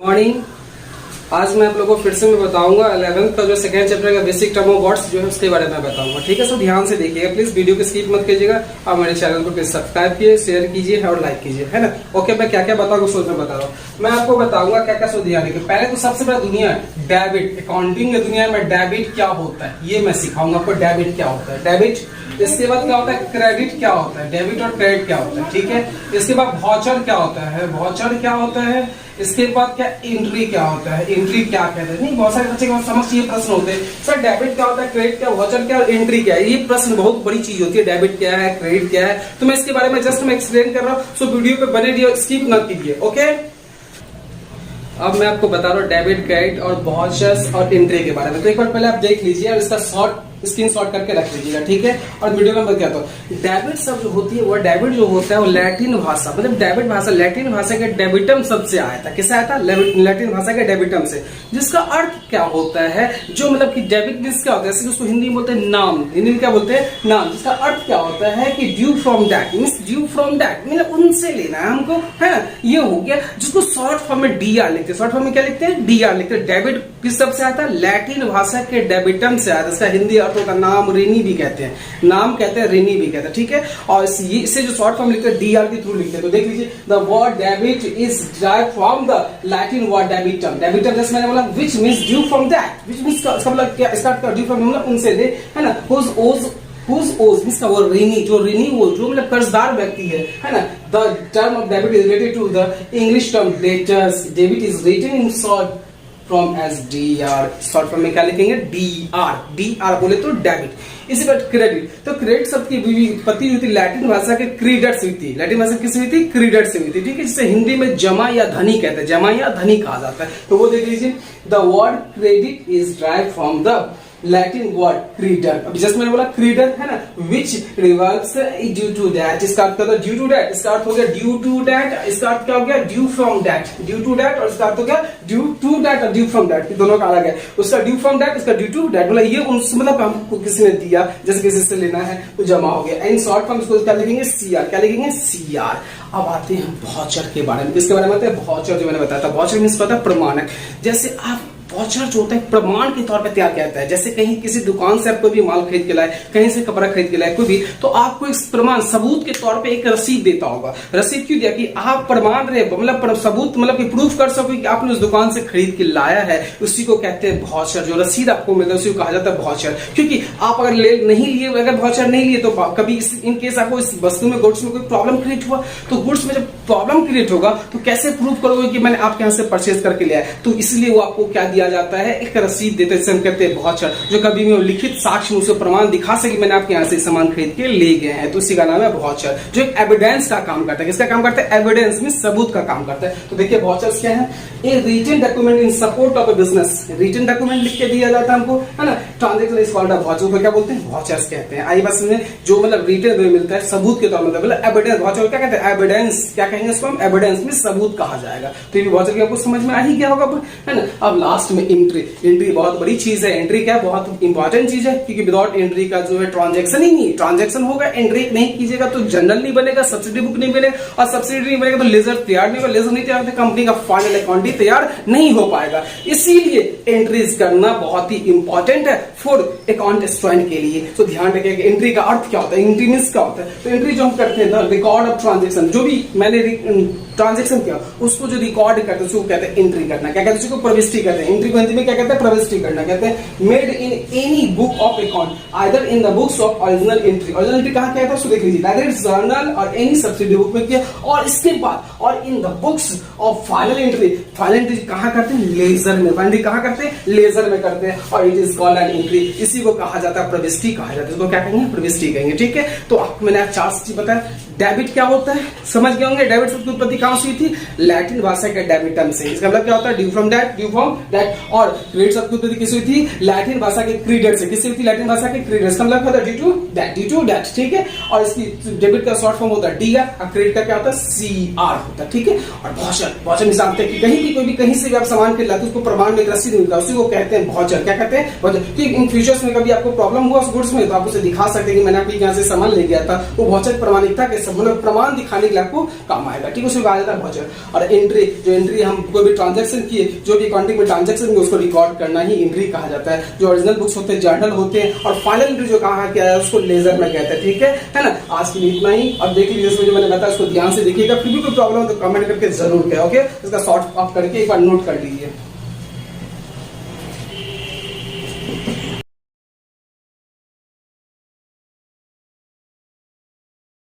Morning. आज मैं आप लोगों को फिर से मैं बताऊंगा 11th का जो सेकंड चैप्टर का बेसिक टर्म ऑफ वर्ड्स जो है उसके बारे में बताऊंगा। ठीक है, सो ध्यान से देखिएगा, प्लीज वीडियो को स्किप मत कीजिएगा और मेरे चैनल को प्लीज सब्सक्राइब कीजिए, शेयर कीजिए और लाइक कीजिए, है ना। ओके, मैं क्या क्या बताऊंगा सोच में बता रहा हूँ। मैं आपको बताऊंगा क्या क्या सो ध्यान रखिए। पहले तो सबसे बड़ा दुनिया डेबिट, अकाउंटिंग की दुनिया में डेबिट क्या होता है ये मैं सिखाऊंगा आपको। डेबिट क्या होता है, डेबिट। इसके बाद क्या होता है, क्रेडिट क्या होता है, डेबिट और क्रेडिट क्या होता है। ठीक है, इसके बाद वाउचर क्या होता है, वाउचर क्या होता है। इसके बाद क्या एंट्री क्या होता है, एंट्री क्या कहते हैं। नहीं, बहुत सारे बच्चे के पास समझ ये प्रश्न होते हैं, सर डेबिट क्या होता है, क्रेडिट क्या, वाउचर क्या, एंट्री क्या है। ये प्रश्न बहुत बड़ी चीज होती है, डेबिट क्या है, क्रेडिट क्या है। तो मैं इसके बारे में जस्ट मैं एक्सप्लेन कर रहा हूँ, सो वीडियो पे बने रहिए, स्किप ना कीजिए। ओके, अब मैं आपको बता रहा हूँ डेबिट, क्रेडिट और वाउचर्स और एंट्री के बारे में। तो एक बार पहले आप देख लीजिए और इसका शॉर्ट स्क्रीनशॉट करके रख लीजिएगा। ठीक है, और वीडियो में बताता हूँ। डेबिट शब्द जो होती है वो डेबिट जो होता है वो लैटिन भाषा, मतलब डेबिट भाषा लैटिन भाषा के डेबिटम शब्द से आया था। किससे आया था, लैटिन भाषा के डेबिटम से, जिसका अर्थ क्या होता है, जो मतलब कि डेबिट मींस क्या होता है, उसको हिंदी में बोलते हैं नाम, हिंदी में क्या बोलते हैं, नाम। जिसका अर्थ क्या होता है कि due from that, means due from that मतलब उनसे लेना है हमको, है ना। ये हो गया, जिसको शॉर्ट फॉर्म में डीआर लिखते हैं। शॉर्ट फॉर्म में क्या लिखते हैं, डीआर लिखते हैं। डेबिट किस शब्द से आया था, लैटिन भाषा के डेबिटम से आया था। इसका हिंदी अर्थ होता है नाम, ऋणी भी कहते हैं, नाम कहते हैं, ऋणी भी कहते हैं। ठीक है, और इसे जो शॉर्ट फॉर्म लिखते हैं डीआर के थ्रू लिखते हैं। तो देख लीजिए, the word debit is derived from the Latin word debitum. Debitum जैसे मैंने बोला which means due from that, which means का मतलब क्या, स्टार्ट कर ड्यू फ्रॉम मतलब उनसे दे, है ना। whose owes मींस का वो ऋणी, जो ऋणी वो जो मतलब कर्जदार व्यक्ति है ना। The term of debit is related to the English term debtors. Debit is written in short from as DR. Short form में क्या लिखेंगे, डीआर। डीआर बोले तो डेबिट। इसी बात क्रेडिट, तो क्रेडिट शब्द की उत्पत्ति हुई थी लैटिन भाषा के क्रीडर से हुई थी। लैटिन भाषा किससे हुई थी, क्रीडर से हुई थी। ठीक है, जिसे हिंदी में जमा या धनी कहते हैं, जमा या धनी कहा जाता है। तो वो देख लीजिए, the word credit is derived from the Latin word credere. अभी जस्ट मैंने बोला क्रीडर, है ना, which reverse due to that. इसका अर्थ क्या, ड्यू टू दैट। इसका अर्थ हो गया ड्यू टू दैट, इसका अर्थ क्या हो गया, due from that. Due to that और इसका अर्थ हो गया ड्यू टू दैट और ड्यू फ्रॉम दैट, दोनों का अलग है। उसका ड्यू फ्रॉम दैट, इसका ड्यू टू दैट, मतलब ये उनसे मतलब हमको किसी ने दिया, जैसे किसी से लेना है तो जमा हो गया। इन शॉर्ट फॉर्म इसको क्या लिखेंगे, सीआर। क्या लिखेंगे, सीआर। अब आते हैं वाउचर के बारे में। किसके बारे में आते हैं, वाउचर। जो मैंने बताया था वाउचर मींस होता है प्रमाणक। जैसे आप वाउचर जो होता है प्रमाण के तौर पे तैयार किया जाता है। जैसे कहीं किसी दुकान से आप कोई भी माल खरीद के लाए, कहीं से कपड़ा खरीद के लाए, कोई भी, तो आपको एक प्रमाण सबूत के तौर पे एक रसीद देता होगा। रसीद क्यों दिया, कि आप प्रमाण रहे, मतलब सबूत, मतलब कि प्रूफ कर सको कि आपने उस दुकान से खरीद के लाया है। उसी को कहते हैं वाउचर। जो रसीद आपको मिलता है उसी को कहा जाता है वाउचर। क्योंकि आप अगर नहीं लिए, अगर वाउचर नहीं लिए, तो कभी इन केस आपको इस वस्तु में, गुड्स में कोई प्रॉब्लम क्रिएट हुआ, तो गुड्स में जब प्रॉब्लम क्रिएट होगा तो कैसे प्रूफ करोगे कि मैंने आपके यहाँ से परचेज करके लिया है। तो इसलिए वो आपको क्या दिया जाता है, एक रसीद देते हैं, कहते हैं वाउचर। जो कभी भी लिखित साक्ष्य उसे प्रमाण दिखा सके मैंने आपके यहाँ से सामान खरीद के ले गए हैं, तो इसी का नाम है वाउचर। जो एक एविडेंस का काम करता है। किसका काम करता है, एविडेंस में सबूत का काम करता है। तो देखिए वाउचर्स क्या है, a written document in support of a business. Written document लिख के दिया जाता है हमको, है ना। Transaction is called a voucher. को क्या बोलते हैं, वाउचर्स कहते हैं। आई बस में जो मतलब रिटन में मिलता है, सबूत के तौर में, मतलब एविडेंस। वाउचर क्या कहते हैं, एविडेंस। क्या कहेंगे इसको हम, एविडेंस में सबूत कहा जाएगा। तो ये वाउचर की आपको समझ में आ ही गया होगा, है ना। अब लास्ट में एंट्री। एंट्री बहुत बड़ी चीज है। एंट्री क्या है, बहुत इंपॉर्टेंट चीज है, क्योंकि विदाउट एंट्री का जो है ट्रांजैक्शन ही नहीं। ट्रांजैक्शन होगा, एंट्री नहीं कीजिएगा तो जर्नल नहीं बनेगा, सब्सिडी बुक नहीं बनेगा, और सब्सिडी नहीं बनेगा तो लेजर तैयार नहीं होगा। लेजर नहीं तैयार तो कंपनी का फाइनल अकाउंट ही तैयार नहीं हो पाएगा। इसीलिए एंट्रीज करना बहुत ही इंपॉर्टेंट है फॉर अकाउंट स्टूडेंट के लिए। तो ध्यान रखिएगा एंट्री का अर्थ क्या होता है, एंट्री मींस क्या होता है। तो एंट्री जो हम करते हैं, रिकॉर्ड ऑफ ट्रांजेक्शन, जो भी मैंने ट्रांजेक्शन किया उसको जो रिकॉर्ड करते हैं उसको कहते हैं एंट्री करना। क्या कहते हैं, उसको प्रविष्टि कहते हैं। एंट्री को हिंदी में क्या कहते हैं, प्रविष्टि करना कहते हैं। Made in any book of account, either in the books of original entry. Original entry कहाँ किया था, उसको देख लीजिए, आइदर जर्नल और एनी सब्सिडी बुक में किया, और इसके बाद और in the books of final entry. Final entry कहाँ करते हैं, लेजर में। फाइनल एंट्री कहाँ करते हैं, लेजर में करते हैं, और it is called an entry. इसी को कहा जाता है प्रविष्टि कहा जाता है। इसको क्या कहेंगे, प्रविष्टि कहेंगे। ठीक है, तो आपको मैंने चार चीज बताया। डेबिट क्या होता है, समझ गए होंगे। डेबिट शब्द की उत्पत्ति कहां से हुई थी, लैटिन भाषा के डेबिटम से। इसका मतलब क्या होता है, due from that, due from that और क्रेडिट्स की उत्पत्ति किससे हुई थी? लैटिन भाषा के क्रीडर से। किससे हुई थी? लैटिन भाषा के क्रीडर्स का मतलब होता है डी टू दैट, ठीक है। और इसकी डेबिट का शॉर्ट फॉर्म होता है डीआर और क्रेडिट का क्या होता है? सीआर होता है, ठीक है। और वाउचर में जानते हैं कि कहीं भी कोई भी कहीं से भी आप सामान खरीद लाते उसको प्रमाण में एक रसीद मिलता है, उसी को कहते हैं वाउचर। क्या कहते हैं? वाउचर। कि इन फ्यूचर्स में कभी आपको प्रॉब्लम हुआ उस गुड्स में तो आप उसे दिखा सकते हैं कि मैंने आपके यहाँ से सामान ले गया था, वो वाउचर प्रमाणिकता के मतलब प्रमाण दिखाने के लिए आपको काम आएगा, ठीक है। उसको कहा जाता है वाउचर। और एंट्री, जो एंट्री हम कोई भी ट्रांजैक्शन किए, जो भी अकाउंटिंग में ट्रांजैक्शन में उसको रिकॉर्ड करना ही एंट्री कहा जाता है। जो ओरिजिनल बुक्स होते हैं, जर्नल होते हैं, और फाइनल एंट्री जो कहा गया है उसको लेजर में कहते हैं, ठीक है ना। आज के लिए इतना ही। और देख लीजिए इसमें जो मैंने बताया उसको ध्यान से देखिएगा, फिर भी कोई प्रॉब्लम हो तो कमेंट करके जरूर कहें, ओके। इसका शॉर्ट अप करके एक बार नोट कर लीजिए।